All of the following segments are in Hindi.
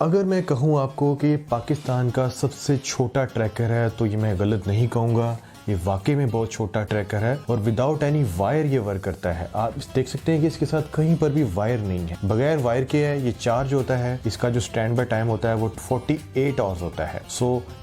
अगर मैं कहूँ आपको कि ये पाकिस्तान का सबसे छोटा ट्रैकर है तो ये मैं गलत नहीं कहूँगा। ये वाकई में बहुत छोटा ट्रैकर है और विदाउट एनी वायर ये वर्क करता है। आप देख सकते हैं कि इसके साथ कहीं पर भी वायर नहीं है, बगैर वायर के है। ये चार्ज होता है, इसका जो स्टैंड बाय टाइम होता है वो 48 आवर्स होता है।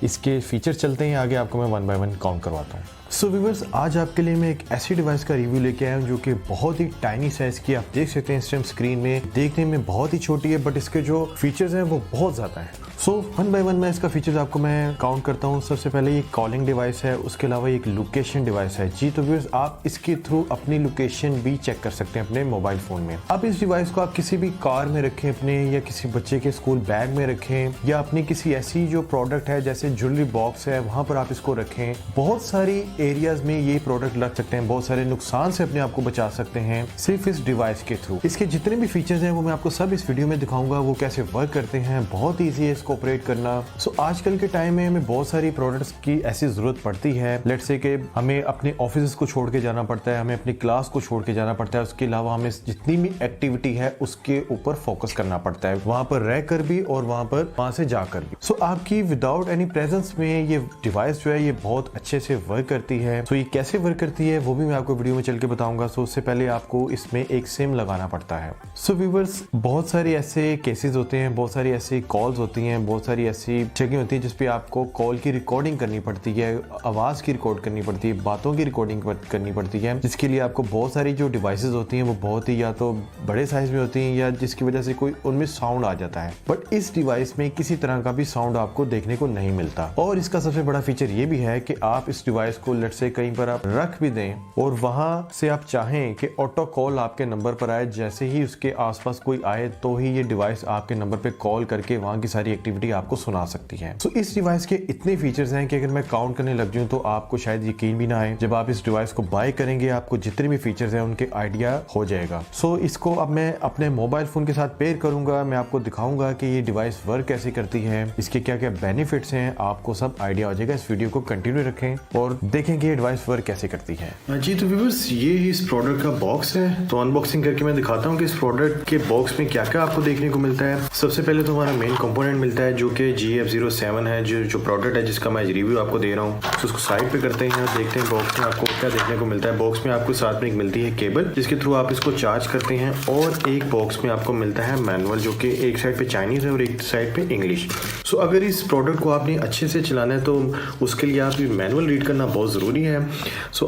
इसके फीचर चलते हैं आगे, आपको मैं 1 बाय 1 काउंट करवाता हूँ। व्यूअर्स, आज आपके लिए मैं एक ऐसी डिवाइस का रिव्यू लेके आया हूँ जो कि बहुत ही टाइनी साइज की, आप देख सकते हैं इस टाइम स्क्रीन में, देखने में बहुत ही छोटी है बट इसके जो फीचर्स हैं वो बहुत ज़्यादा हैं। 1 बाय 1 मैं इसका फीचर्स आपको मैं काउंट करता हूँ। सबसे पहले ये कॉलिंग डिवाइस है, उसके अलावा एक लोकेशन डिवाइस है। जी तो व्यूअर्स, आप इसके थ्रू अपनी लोकेशन भी चेक कर सकते हैं अपने मोबाइल फ़ोन में। अब इस डिवाइस को आप किसी भी कार में रखें अपने, या किसी बच्चे के स्कूल बैग में रखें, या अपनी किसी ऐसी जो प्रोडक्ट है जैसे ज्वेलरी बॉक्स है वहाँ पर आप इसको रखें। बहुत सारी एरियाज में ये प्रोडक्ट रख सकते हैं, बहुत सारे नुकसान से अपने आप को बचा सकते हैं सिर्फ इस डिवाइस के थ्रू। इसके जितने भी फीचर्स हैं वो मैं आपको सब इस वीडियो में दिखाऊंगा, वो कैसे वर्क करते हैं। बहुत ईजी है इसको ऑपरेट करना। आजकल के टाइम में हमें बहुत सारी प्रोडक्ट्स की ऐसी जरूरत पड़ती है, लेट्स से कि हमें अपने ऑफिस को छोड़ के जाना पड़ता है, हमें अपनी क्लास को छोड़ के जाना पड़ता है, उसके अलावा हमें जितनी भी एक्टिविटी है उसके ऊपर फोकस करना पड़ता है, वहां पर रहकर भी और वहां से जाकर भी। आपकी विदाउट एनी प्रेजेंस में ये डिवाइस जो है ये बहुत अच्छे से वर्क करती है। ये कैसे वर्क करती है वो भी मैं आपको वीडियो में चल के बताऊंगा। उससे पहले आपको इसमें एक सिम लगाना पड़ता है। व्यूअर्स, बहुत सारे ऐसे केसेस होते हैं, बहुत सारी ऐसी कॉल्स होती हैं, बहुत सारी ऐसी जगह होती है जिसपे आपको कॉल की रिकॉर्डिंग करनी पड़ती है, आवाज की रिकॉर्ड करनी पड़ती है, बातों की रिकॉर्डिंग करनी पड़ती है, जिसके लिए आपको बहुत सारी जो डिवाइसेस होती हैं वो बहुत ही या तो बड़े साइज में होती हैं या जिसकी वजह से कोई उनमें साउंड आ जाता है। बट इस डिवाइस में किसी तरह का भी साउंड आपको देखने को नहीं मिलता। और इसका सबसे बड़ा फीचर ये भी है कि आप इस डिवाइस को लेट्स से कहीं पर आप रख भी दें और वहां से आप चाहें कि ऑटो कॉल आपके नंबर पर आए, जैसे ही उसके आसपास कोई आए तो ही ये डिवाइस आपके नंबर पे कॉल करके वहां की सारी एक्टिविटी आपको सुना सकती है। इस डिवाइस के इतने फीचर्स हैं कि अगर मैं काउंट करने लग जाऊं तो आपको शायद यकीन भी ना आए। जब आप इस डिवाइस को बाय करेंगे आपको जितने भी फीचर्स हैं उनके आइडिया हो जाएगा। इसको अब मैं अपने मोबाइल फोन के साथ पेयर करूंगा, मैं आपको दिखाऊंगा कि ये डिवाइस वर्क कैसे करती है, इसके क्या क्या बेनिफिट्स हैं, आपको सब आइडिया हो जाएगा। इस वीडियो को कंटिन्यू रखें और देखें कि ये डिवाइस वर्क कैसे करती है। जी तो व्यूअर्स, ये इस प्रोडक्ट का बॉक्स है। तो अनबॉक्सिंग करके मैं दिखाता हूँ कि इस प्रोडक्ट के बॉक्स में क्या क्या आपको देखने को मिलता है। सबसे पहले तो हमारा मेन कंपोनेंट मिलता है जो कि GF07 है, जो प्रोडक्ट है जिसका मैं रिव्यू आपको दे रहा हूँ। तो उसको साइड पे करते हैं, देखते हैं बॉक्स में आपको क्या देखने को मिलता है। बॉक्स में आपको साथ में एक मिलती है केबल जिसके थ्रू आप इसको चार्ज करते हैं, और एक बॉक्स में आपको मिलता है मैनुअल जो कि एक साइड पे चाइनीज है और एक साइड पे इंग्लिश। अगर इस प्रोडक्ट को आपने अच्छे से चलाना है तो उसके लिए आप मैनुअल रीड करना बहुत ज़रूरी है।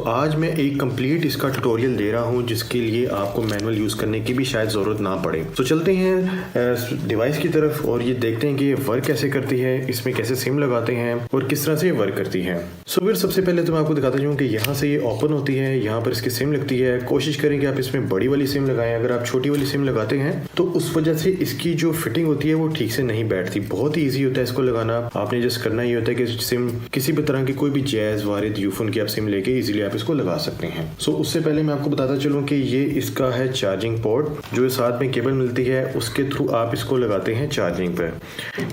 आज मैं एक कंप्लीट इसका ट्यूटोरियल दे रहा हूँ जिसके लिए आपको मैनुअल यूज़ करने की भी शायद ज़रूरत ना पड़े। चलते हैं डिवाइस की तरफ और ये देखते हैं कि ये वर्क कैसे करती है, इसमें कैसे सिम लगाते हैं और किस तरह से ये वर्क करती है। फिर सबसे पहले तो मैं आपको दिखाता हूँ कि यहाँ से ये ओपन होती है, यहाँ पर इसकी सिम लगती है। कोशिश करें कि आप इसमें बड़ी वाली सिम लगाएं। अगर आप छोटी वाली सिम लगाते हैं तो उस वजह से इसकी जो फिटिंग होती है वो ठीक से नहीं बैठती। बहुत ही ईजी होता है इसको लगाना। आपने जस्ट करना ही होता है कि सिम किसी भी तरह की कोई भी जैज वारिद यूफोन की आप सिम लेके इजीली आप इसको लगा सकते हैं। उससे पहले मैं आपको बताता चलूं कि ये इसका है चार्जिंग पोर्ट, जो साथ में केबल मिलती है उसके थ्रू आप इसको लगाते हैं चार्जिंग पर।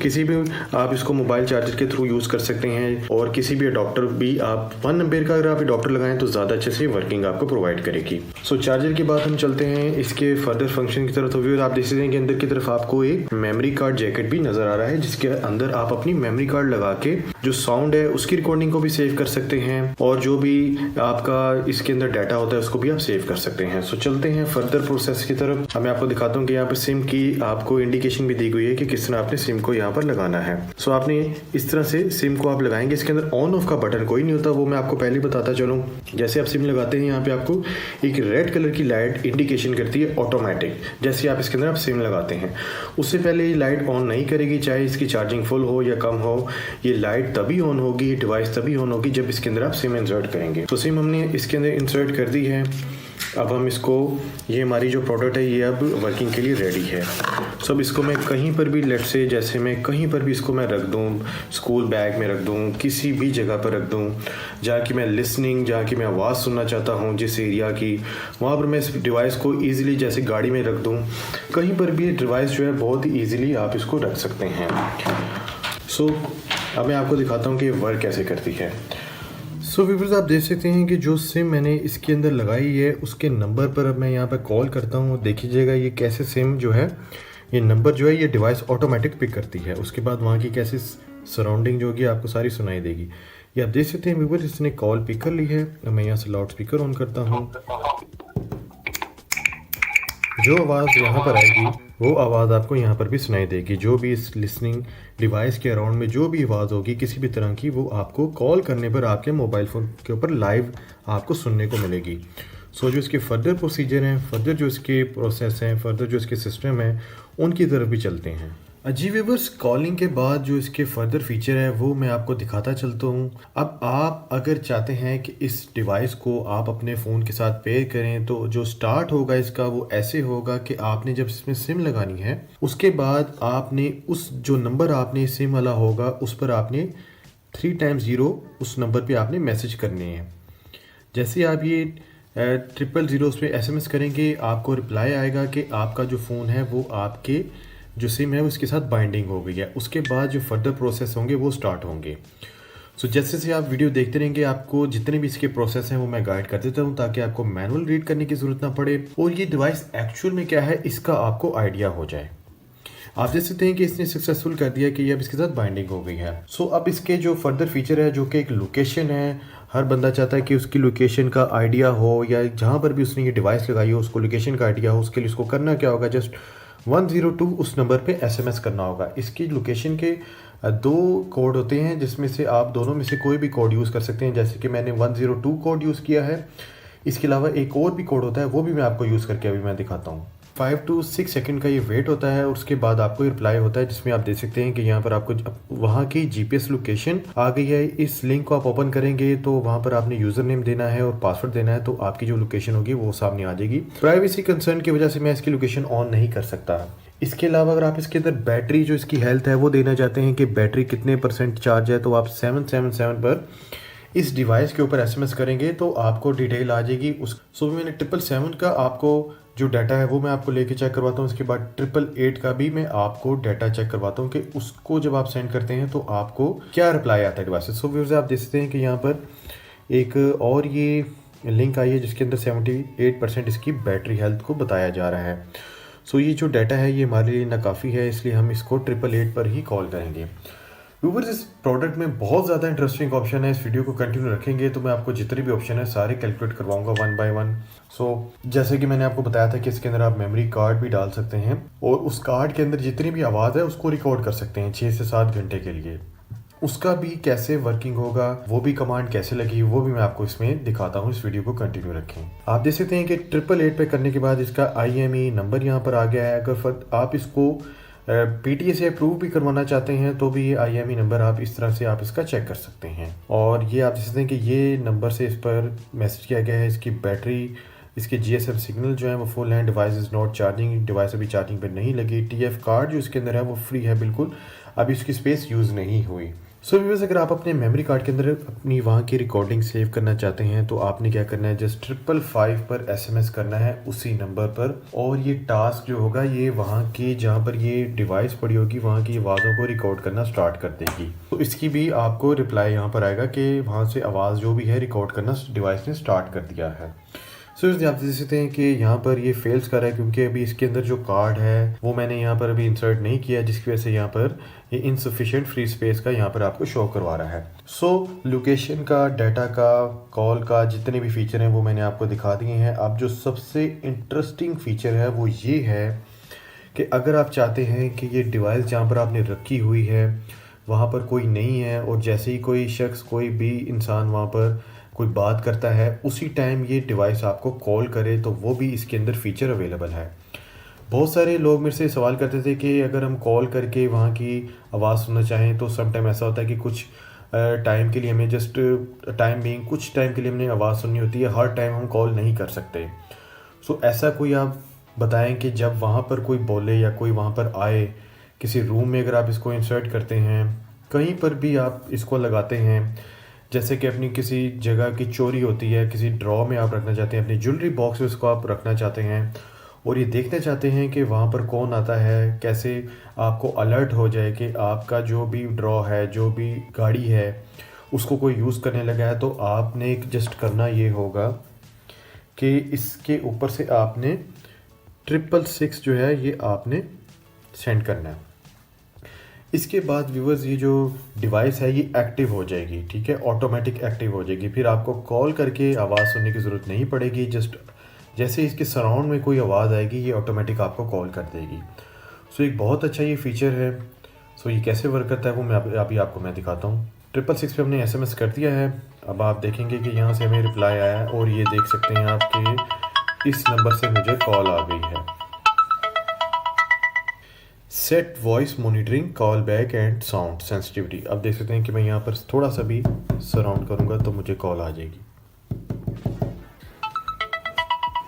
किसी भी आप इसको मोबाइल चार्जर के थ्रू यूज कर सकते हैं, और किसी भी अडॉप्टर भी आप 1 एम्पेयर का अगर आप अडॉप्टर लगाएं तो ज्यादा अच्छे से वर्किंग आपको प्रोवाइड करेगी। चार्जर के बाद हम चलते हैं इसके फर्दर फंक्शन की तरफ। तो आप देख सकते हैं कि अंदर की तरफ आपको एक मेमोरी कार्ड जैकेट भी नजर आ रहा है, जिसके अंदर आप अपनी मेमोरी कार्ड लगा के जो साउंड है उसकी रिकॉर्डिंग को भी सेव कर सकते हैं, और जो भी आपका इसके अंदर डाटा होता है उसको भी आप सेव कर सकते हैं। चलते हैं फर्दर प्रोसेस की तरफ। मैं आपको दिखाता हूँ कि यहाँ पे सिम की आपको इंडिकेशन भी दी गई है कि किस तरह आपने सिम को यहाँ पर लगाना है। आपने इस तरह से सिम को आप लगाएंगे। इसके अंदर ऑन ऑफ का बटन कोई नहीं होता, वो मैं आपको पहले बताता चलूँ। जैसे आप सिम लगाते हैं यहाँ पे आपको एक रेड कलर की लाइट इंडिकेशन करती है ऑटोमेटिक, जैसे आप इसके अंदर आप सिम लगाते हैं। उससे पहले ये लाइट ऑन नहीं करेगी, चाहे इसकी चार्जिंग फुल हो या कम हो। ये लाइट तभी ऑन होगी, डिवाइस तभी ऑन होगी जब इसके अंदर आप सिम इंसर्ट करेंगे। सिम हमने इसके अंदर इंसर्ट कर दी है। अब हम इसको, ये हमारी जो प्रोडक्ट है ये अब वर्किंग के लिए रेडी है। अब इसको मैं कहीं पर भी, लेट से जैसे मैं कहीं पर भी इसको मैं रख दूँ, स्कूल बैग में रख दूँ, किसी भी जगह पर रख दूँ जहाँ की मैं लिसनिंग, जहाँ की मैं आवाज़ सुनना चाहता हूँ जिस एरिया की, वहाँ पर मैं इस डिवाइस को ईजिली जैसे गाड़ी में रख दूँ, कहीं पर भी डिवाइस जो है बहुत ही ईजिली आप इसको रख सकते हैं। अब मैं आपको दिखाता हूँ कि वर्क कैसे करती है। व्यूअर्स, आप देख सकते हैं कि जो सिम मैंने इसके अंदर लगाई है उसके नंबर पर अब मैं यहाँ पर कॉल करता हूँ। देखिएगा ये कैसे सिम जो है ये नंबर जो है ये डिवाइस ऑटोमेटिक पिक करती है। उसके बाद वहाँ की कैसे सराउंडिंग जो होगी आपको सारी सुनाई देगी। ये आप देख सकते हैं व्यूअर्स, इसने कॉल पिक कर ली है। अब मैं यहाँ से लाउड स्पीकर ऑन करता हूँ। जो आवाज़ यहाँ पर आएगी वो आवाज़ आपको यहाँ पर भी सुनाई देगी। जो भी इस लिसनिंग डिवाइस के अराउंड में जो भी आवाज़ होगी किसी भी तरह की, वो आपको कॉल करने पर आपके मोबाइल फ़ोन के ऊपर लाइव आपको सुनने को मिलेगी। सो जो इसके फर्दर प्रोसीजर हैं, फर्दर जो इसके प्रोसेस हैं, फर्दर जो इसके सिस्टम हैं, उनकी तरफ भी चलते हैं। जी व्यूअर्स, कॉलिंग के बाद जो इसके फर्दर फीचर है वो मैं आपको दिखाता चलता हूँ। अब आप अगर चाहते हैं कि इस डिवाइस को आप अपने फ़ोन के साथ पेयर करें, तो जो स्टार्ट होगा इसका वो ऐसे होगा कि आपने जब इसमें सिम लगानी है, उसके बाद आपने उस जो नंबर आपने सिम वाला होगा उस पर आपने 3 टाइम्स 0 उस नंबर पे आपने मैसेज करने हैं। जैसे आप ये 000 उस पर SMS करेंगे, आपको रिप्लाई आएगा कि आपका जो फ़ोन है वो आपके जो सिम है उसके साथ बाइंडिंग हो गई है। उसके बाद जो फर्दर प्रोसेस होंगे वो स्टार्ट होंगे। सो जैसे जैसे आप वीडियो देखते रहेंगे, आपको जितने भी इसके प्रोसेस हैं वो मैं गाइड कर देता हूँ, ताकि आपको मैनुअल रीड करने की ज़रूरत ना पड़े और ये डिवाइस एक्चुअल में क्या है इसका आपको आइडिया हो जाए। आप देख सकते हैं कि इसने सक्सेसफुल कर दिया कि ये अब इसके साथ बाइंडिंग हो गई है। सो अब इसके जो फर्दर फीचर है, जो कि एक लोकेशन है, हर बंदा चाहता है कि उसकी लोकेशन का आइडिया हो, या जहाँ पर भी उसने ये डिवाइस लगाई हो उसको लोकेशन का आइडिया हो। उसके लिए उसको करना क्या होगा, जस्ट 102 उस नंबर पे SMS करना होगा। इसकी लोकेशन के 2 कोड होते हैं, जिसमें से आप दोनों में से कोई भी कोड यूज़ कर सकते हैं। जैसे कि मैंने 102 कोड यूज़ किया है। इसके अलावा एक और भी कोड होता है, वो भी मैं आपको यूज़ करके अभी मैं दिखाता हूँ। 5 to 6 सेकंड का ये वेट होता है और उसके बाद आपको रिप्लाई होता है, जिसमें आप देख सकते हैं कि यहाँ पर आपको वहाँ की GPS लोकेशन आ गई है। इस लिंक को आप ओपन करेंगे तो वहाँ पर आपने यूज़र नेम देना है और पासवर्ड देना है, तो आपकी जो लोकेशन होगी वो सामने आ जाएगी। प्राइवेसी कंसर्न की वजह से मैं इसकी लोकेशन ऑन नहीं कर सकता। इसके अलावा अगर आप इसके अंदर बैटरी जो इसकी हेल्थ है वो देना चाहते हैं कि बैटरी कितने % चार्ज है, तो आप 777 पर इस डिवाइस के ऊपर SMS करेंगे तो आपको डिटेल आ जाएगी। सो मैंने 777 का आपको जो डाटा है वो मैं आपको लेके चेक करवाता हूँ। उसके बाद 888 का भी मैं आपको डाटा चेक करवाता हूँ कि उसको जब आप सेंड करते हैं तो आपको क्या रिप्लाई आता है डिवाइस से। सो व्यूअर्स, आप देख सकते हैं कि यहाँ पर एक और ये लिंक आई है जिसके अंदर 78% इसकी बैटरी हेल्थ को बताया जा रहा है। सो ये जो डाटा है ये हमारे लिए नाकाफ़ी है, इसलिए हम इसको 888 पर ही कॉल करेंगे। व्यूअर्स, इस प्रोडक्ट में बहुत ज़्यादा इंटरेस्टिंग ऑप्शन है। इस वीडियो को कंटिन्यू रखेंगे तो मैं आपको जितने भी ऑप्शन है सारे कैलकुलेट करवाऊंगा 1 by 1। सो जैसे कि मैंने आपको बताया था कि इसके अंदर आप मेमोरी कार्ड भी डाल सकते हैं और उस कार्ड के अंदर जितनी भी आवाज़ है उसको रिकॉर्ड कर सकते हैं 6 से 7 घंटे के लिए। उसका भी कैसे वर्किंग होगा, वो भी कमांड कैसे लगी, वो भी मैं आपको इसमें दिखाता हूँ। इस वीडियो को कंटिन्यू रखें। आप देख सकते हैं कि 888 पे करने के बाद इसका IME नंबर यहाँ पर आ गया है। अगर आप इसको PTA से अप्रूव भी करवाना चाहते हैं तो भी ये IME नंबर आप इस तरह से आप इसका चेक कर सकते हैं। और ये आप देख सकते हैं कि ये नंबर से इस पर मैसेज किया गया है। इसकी बैटरी, इसके GSM सिग्नल जो है वो फुल है। Device is not charging, device अभी चार्जिंग पर नहीं लगी। TF कार्ड जो इसके अंदर है वो फ्री है बिल्कुल, अभी इसकी स्पेस यूज़ नहीं हुई। सो व्यूअर्स, अगर आप अपने मेमोरी कार्ड के अंदर अपनी वहाँ की रिकॉर्डिंग सेव करना चाहते हैं तो आपने क्या करना है, जस्ट 555 पर SMS करना है उसी नंबर पर। और ये टास्क जो होगा ये वहाँ की जहाँ पर ये डिवाइस पड़ी होगी वहाँ की आवाज़ों को रिकॉर्ड करना स्टार्ट कर देगी। तो इसकी भी आपको रिप्लाई यहाँ पर आएगा कि वहाँ से आवाज़ जो भी है रिकॉर्ड करना डिवाइस ने स्टार्ट कर दिया है। सो आप देख सकते हैं कि यहाँ पर ये फेल्स कर रहा है क्योंकि अभी इसके अंदर जो कार्ड है वो मैंने यहाँ पर अभी इंसर्ट नहीं किया, जिसकी वजह से यहाँ पर ये इनसफिशिएंट फ्री स्पेस का यहाँ पर आपको शो करवा रहा है। सो लोकेशन का, डाटा का, कॉल का जितने भी फीचर हैं वो मैंने आपको दिखा दिए हैं। अब जो सबसे इंटरेस्टिंग फीचर है वो ये है कि अगर आप चाहते हैं कि ये डिवाइस जहाँ पर आपने रखी हुई है वहाँ पर कोई नहीं है और जैसे ही कोई शख्स, कोई भी इंसान वहाँ पर कोई बात करता है उसी टाइम ये डिवाइस आपको कॉल करे, तो वो भी इसके अंदर फीचर अवेलेबल है। बहुत सारे लोग मेरे से सवाल करते थे कि अगर हम कॉल करके वहाँ की आवाज़ सुनना चाहें तो सम टाइम ऐसा होता है कि कुछ टाइम के लिए हमें जस्ट कुछ टाइम के लिए हमने आवाज़ सुननी होती है, हर टाइम हम कॉल नहीं कर सकते। सो ऐसा कोई आप बताएं कि जब वहाँ पर कोई बोले या कोई वहाँ पर आए, किसी रूम में अगर आप इसको इंसर्ट करते हैं, कहीं पर भी आप इसको लगाते हैं, जैसे कि अपनी किसी जगह की चोरी होती है, किसी ड्रॉ में आप रखना चाहते हैं, अपनी ज्वेलरी बॉक्स में उसको आप रखना चाहते हैं और ये देखना चाहते हैं कि वहाँ पर कौन आता है, कैसे आपको अलर्ट हो जाए कि आपका जो भी ड्रॉ है, जो भी गाड़ी है उसको कोई यूज़ करने लगा है, तो आपने एक जस्ट करना ये होगा कि इसके ऊपर से आपने 666 जो है ये आपने सेंड करना है। इसके बाद व्यूवर्स ये जो डिवाइस है ये एक्टिव हो जाएगी, ठीक है, ऑटोमेटिक एक्टिव हो जाएगी। फिर आपको कॉल करके आवाज़ सुनने की ज़रूरत नहीं पड़ेगी। जस्ट जैसे इसके सराउंड में कोई आवाज़ आएगी ये ऑटोमेटिक आपको कॉल कर देगी। सो एक बहुत अच्छा ये फीचर है। सो ये कैसे वर्क करता है वो मैं अभी आपको मैं दिखाता हूँ। 666 पे हमने SMS कर दिया है। अब आप देखेंगे कि यहाँ से हमें रिप्लाई आया है और ये देख सकते हैं आप कि इस नंबर से मुझे कॉल आ गई है। Set voice monitoring call back and sound sensitivity. अब देख सकते हैं कि मैं यहाँ पर थोड़ा सा भी सराउंड करूँगा तो मुझे कॉल आ जाएगी।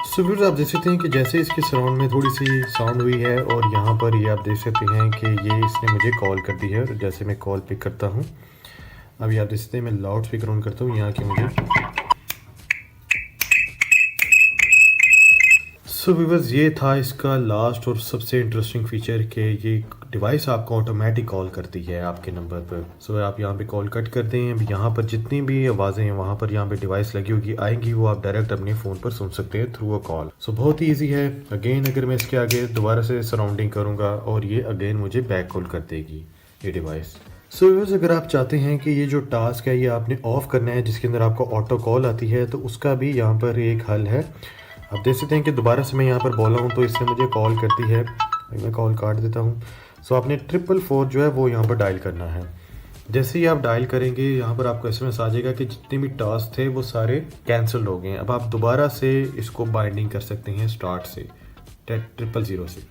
सो व्यूअर्स आप देख सकते हैं कि जैसे इसके सराउंड में थोड़ी सी साउंड हुई है और यहाँ पर ये आप देख सकते हैं कि ये इसने मुझे कॉल कर दी है। और जैसे मैं कॉल पिक करता हूँ, अभी आप देख सकते हैं मैं लाउड स्पीकर ऑन करता हूँ यहाँ की मुझे। सो व्यूअर्स ये था इसका लास्ट और सबसे इंटरेस्टिंग फीचर कि ये डिवाइस आपको ऑटोमेटिक कॉल करती है आपके नंबर पर। सो आप यहाँ पे कॉल कट कर दें। अब यहाँ पर जितनी भी आवाज़ें हैं वहाँ पर यहाँ पे डिवाइस लगी होगी आएंगी, वो आप डायरेक्ट अपने फ़ोन पर सुन सकते हैं थ्रू अ कॉल। सो बहुत ही ईजी है। अगेन अगर मैं इसके आगे दोबारा से सराउंडिंग करूँगा और ये अगेन मुझे बैक कॉल कर देगी ये डिवाइस। सो व्यूअर्स अगर आप चाहते हैं कि ये जो टास्क है ये आपने ऑफ करना है जिसके अंदर आपको ऑटो कॉल आती है, तो उसका भी यहाँ पर एक हल है। आप देख सकते हैं कि दोबारा से मैं यहाँ पर बोला हूँ तो इसने मुझे कॉल करती है। मैं कॉल काट देता हूँ। सो आपने 444 जो है वो यहाँ पर डायल करना है। जैसे ही आप डायल करेंगे यहाँ पर आपको SMS आ जाएगा कि जितने भी टास्क थे वो सारे कैंसिल हो गए हैं। अब आप दोबारा से इसको बाइंडिंग कर सकते हैं स्टार्ट से 000 से।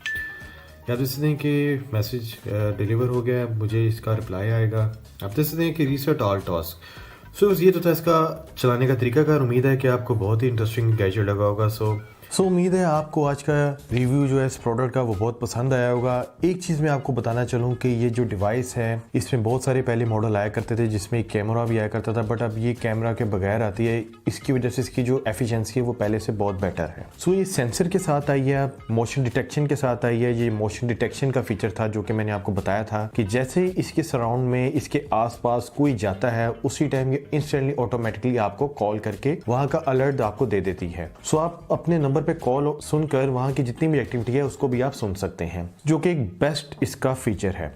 आप देख सकते हैं कि मैसेज डिलीवर हो गया है, मुझे इसका रिप्लाई आएगा। आप देख सकते हैं कि रीसेट ऑल टास्क। सो ये तो था इसका चलाने का तरीकाकार। उम्मीद है कि आपको बहुत ही इंटरेस्टिंग गैजेट लगा होगा। सो उम्मीद है आपको आज का रिव्यू जो है इस प्रोडक्ट का वो बहुत पसंद आया होगा। एक चीज़ मैं आपको बताना चलूँ कि ये जो डिवाइस है इसमें बहुत सारे पहले मॉडल आया करते थे जिसमें एक कैमरा भी आया करता था, बट अब ये कैमरा के बगैर आती है। इसकी वजह से इसकी जो एफिशिएंसी है वो पहले से बहुत बेटर है। सो ये सेंसर के साथ आई है, मोशन डिटेक्शन के साथ आई है। ये मोशन डिटेक्शन का फीचर था जो कि मैंने आपको बताया था कि जैसे इसके सराउंड में इसके आसपास कोई जाता है उसी टाइम ये इंस्टेंटली ऑटोमेटिकली आपको कॉल करके वहाँ का अलर्ट आपको दे देती है। सो आप अपने नंबर पे कॉल सुनकर वहाँ की जितनी भी एक्टिविटी है उसको भी आप सुन सकते हैं, जो कि एक बेस्ट इसका फीचर है।